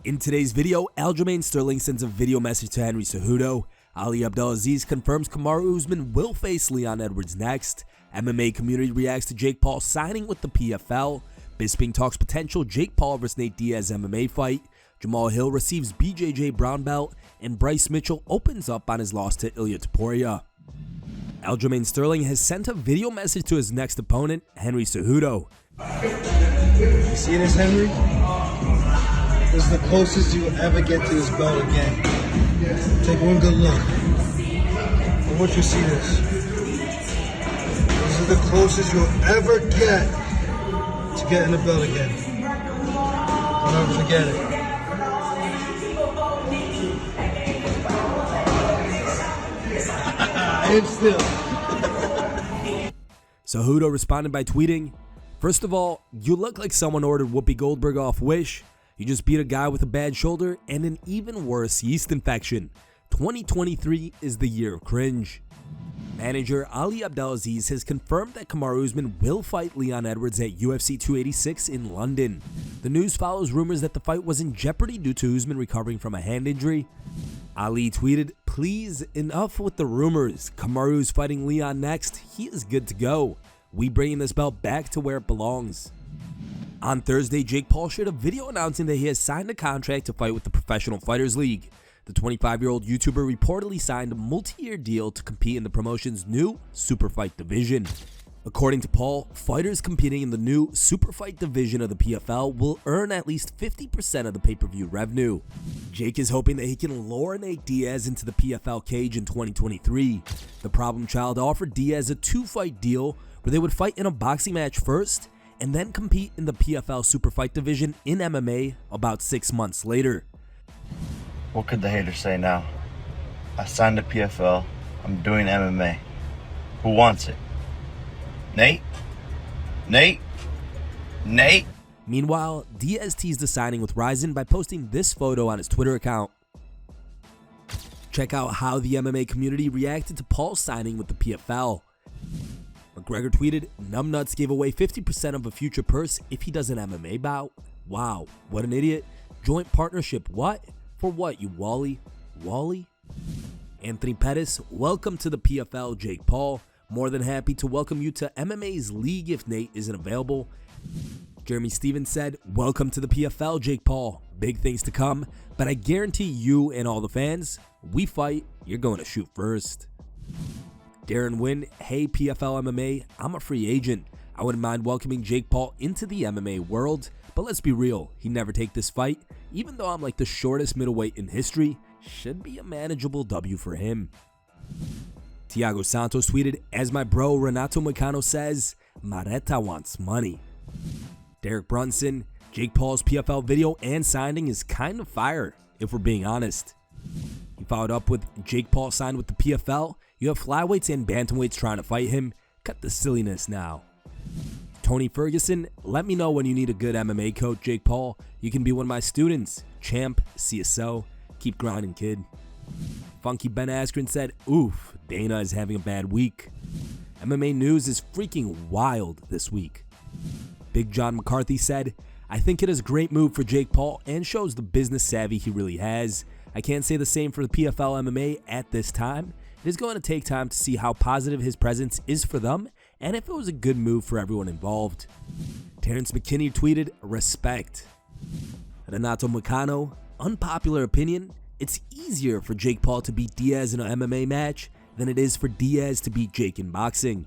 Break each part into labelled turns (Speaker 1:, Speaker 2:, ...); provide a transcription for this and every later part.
Speaker 1: In today's video, Aljamain Sterling sends a video message to Henry Cejudo. Abdelaziz confirms Kamaru Usman will face Leon Edwards next. MMA community reacts to Jake Paul signing with the PFL. Bisping talks potential Jake Paul vs Nate Diaz MMA fight. Jamahal Hill receives BJJ brown belt. And Bryce Mitchell opens up on his loss to Ilia Topuria. Aljamain Sterling has sent a video message to his next opponent, Henry Cejudo.
Speaker 2: You see this, Henry? This is the closest you will ever get to this belt again. Take one good look. I want you to see this. This is the closest you'll ever get to getting the belt again. Don't ever forget it. And still.
Speaker 1: Cejudo responded by tweeting, "First of all, you look like someone ordered Whoopi Goldberg off Wish. You just beat a guy with a bad shoulder and an even worse yeast infection. 2023 is the year of cringe." Manager Ali Abdelaziz has confirmed that Kamaru Usman will fight Leon Edwards at UFC 286 in London. The news follows rumors that the fight was in jeopardy due to Usman recovering from a hand injury. Ali tweeted, "Please, enough with the rumors. Kamaru's fighting Leon next. He is good to go. We bringing this belt back to where it belongs." On Thursday, Jake Paul shared a video announcing that he has signed a contract to fight with the Professional Fighters League. The 25-year-old YouTuber reportedly signed a multi-year deal to compete in the promotion's new Super Fight division. According to Paul, fighters competing in the new Super Fight division of the PFL will earn at least 50% of the pay-per-view revenue. Jake is hoping that he can lure Nate Diaz into the PFL cage in 2023. The problem child offered Diaz a 2-fight deal where they would fight in a boxing match first and then compete in the PFL Super Fight division in MMA about 6 months later.
Speaker 3: What could the haters say now? I signed the PFL. I'm doing MMA. Who wants it? Nate? Nate? Nate?
Speaker 1: Meanwhile, Diaz teased the signing with RIZIN by posting this photo on his Twitter account. Check out how the MMA community reacted to Paul's signing with the PFL. McGregor tweeted, "Numbnuts gave away 50% of a future purse if he does an MMA bout. Wow, what an idiot. Joint partnership, what? For what, you Wally? Wally?" Anthony Pettis, "Welcome to the PFL, Jake Paul. More than happy to welcome you to MMA's league if Nate isn't available." Jeremy Stevens said, "Welcome to the PFL, Jake Paul. Big things to come, but I guarantee you and all the fans, we fight, you're going to shoot first." Darren Wynn, "Hey PFL MMA, I'm a free agent. I wouldn't mind welcoming Jake Paul into the MMA world, but let's be real, he'd never take this fight. Even though I'm like the shortest middleweight in history, should be a manageable W for him." Thiago Santos tweeted, "As my bro Renato Moicano says, Mareta wants money." Derek Brunson, "Jake Paul's PFL video and signing is kind of fire, if we're being honest." He followed up with, "Jake Paul signed with the PFL. You have flyweights and bantamweights trying to fight him. Cut the silliness now." Tony Ferguson, "Let me know when you need a good MMA coach, Jake Paul. You can be one of my students. Champ, CSO. Keep grinding, kid." Funky Ben Askren said, "Oof, Dana is having a bad week." MMA news is freaking wild this week. Big John McCarthy said, "I think it is a great move for Jake Paul and shows the business savvy he really has. I can't say the same for the PFL MMA at this time. It is going to take time to see how positive his presence is for them and if it was a good move for everyone involved." Terrence McKinney tweeted, "Respect." Renato Moicano, "Unpopular opinion, it's easier for Jake Paul to beat Diaz in an MMA match than it is for Diaz to beat Jake in boxing."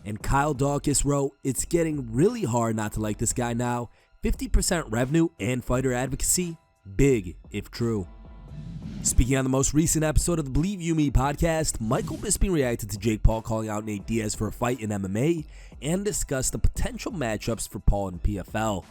Speaker 1: And Kyle Dawkins wrote, "It's getting really hard not to like this guy now. 50% revenue and fighter advocacy, big if true." Speaking on the most recent episode of the Believe You Me podcast, Michael Bisping reacted to Jake Paul calling out Nate Diaz for a fight in MMA and discussed the potential matchups for Paul in PFL.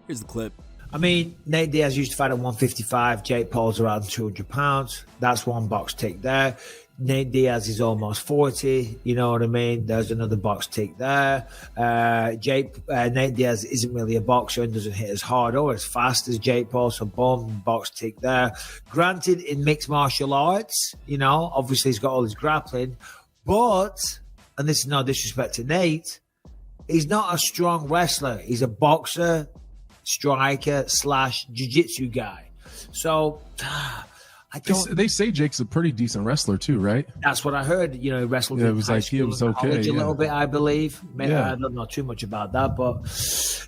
Speaker 1: Here's the clip.
Speaker 4: I mean, Nate Diaz used to fight at 155. Jake Paul's around 200 pounds. That's one box tick there. Nate Diaz is almost 40. You know what I mean? There's another box tick there. Nate Diaz isn't really a boxer and doesn't hit as hard or as fast as Jake Paul. So boom, box tick there. Granted, in mixed martial arts, you know, obviously he's got all his grappling. But, and this is no disrespect to Nate, he's not a strong wrestler. He's a boxer, striker / jiu-jitsu guy. So I don't.
Speaker 5: They say Jake's a pretty decent wrestler too, right?
Speaker 4: That's what I heard. You know, he wrestled.
Speaker 5: Yeah,
Speaker 4: in
Speaker 5: it was
Speaker 4: high
Speaker 5: like he
Speaker 4: school
Speaker 5: was
Speaker 4: and
Speaker 5: okay,
Speaker 4: college a
Speaker 5: yeah.
Speaker 4: little bit, I believe.
Speaker 5: Yeah.
Speaker 4: I don't know too much about that, but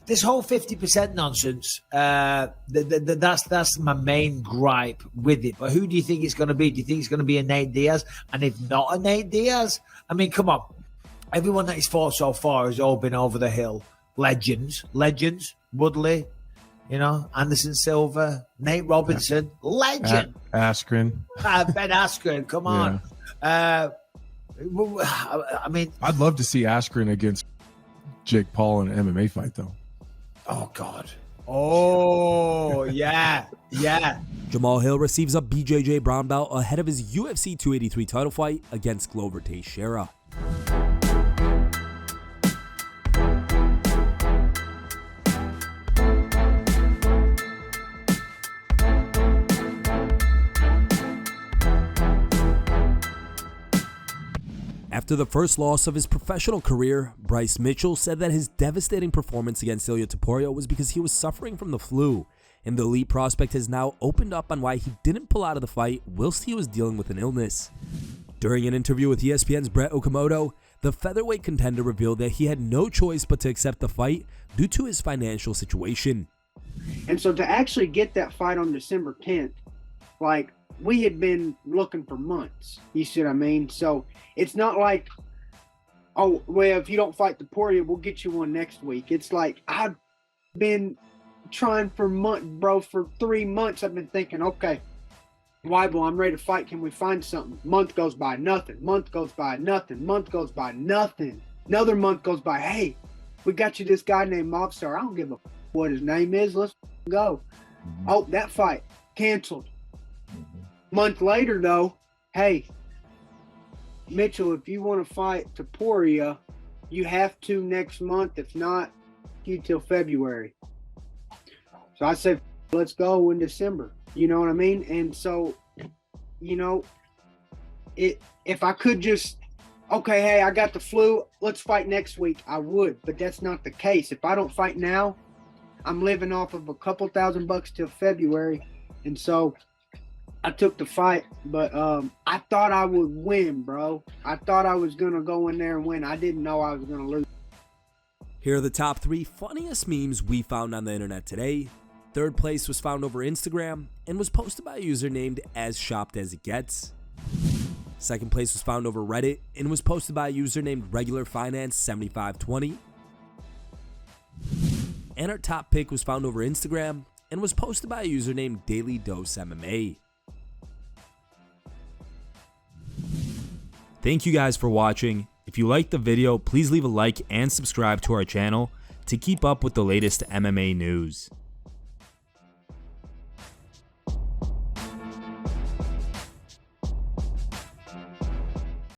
Speaker 4: this whole 50% nonsense. That's my main gripe with it. But who do you think it's going to be? Do you think it's going to be a Nate Diaz? And if not a Nate Diaz, I mean, come on. Everyone that he's fought so far has all been over the hill. Legends. Woodley. You know, Anderson Silva, Nate Robinson, legend.
Speaker 5: Askren.
Speaker 4: Ben Askren, come on. I mean,
Speaker 5: I'd love to see Askren against Jake Paul in an MMA fight, though.
Speaker 4: Oh, God. Oh, yeah.
Speaker 1: Jamahal Hill receives a BJJ brown belt ahead of his UFC 283 title fight against Glover Teixeira. After the first loss of his professional career, Bryce Mitchell said that his devastating performance against Ilia Topuria was because he was suffering from the flu, and the elite prospect has now opened up on why he didn't pull out of the fight whilst he was dealing with an illness. During an interview with ESPN's Brett Okamoto, the featherweight contender revealed that he had no choice but to accept the fight due to his financial situation.
Speaker 6: And so to actually get that fight on December 10th, like, we had been looking for months. You see what I mean? So it's not like, oh, well, if you don't fight Topuria, we'll get you one next week. It's like, I've been trying for months, bro. For 3 months, I've been thinking, okay, Weibel, I'm ready to fight. Can we find something? Month goes by, nothing. Month goes by, nothing. Month goes by, nothing. Another month goes by. Hey, we got you this guy named Mobstar. I don't give a what his name is. Let's go. Oh, that fight canceled. Month later, though, hey, Mitchell, if you want to fight Topuria, you have to next month. If not, you till February. So I said, let's go in December. You know what I mean? And so, you know, if I could just, okay, hey, I got the flu, let's fight next week, I would. But that's not the case. If I don't fight now, I'm living off of a couple $1,000 till February. And so I took the fight, but I thought I would win, bro. I thought I was going to go in there and win. I didn't know I was going to lose.
Speaker 1: Here are the top 3 funniest memes we found on the internet today. Third place was found over Instagram and was posted by a user named As Shopped As It Gets. Second place was found over Reddit and was posted by a user named Regular Finance 7520. And our top pick was found over Instagram and was posted by a user named Daily Dose MMA. Thank you guys for watching. If you liked the video, please leave a like and subscribe to our channel to keep up with the latest MMA news.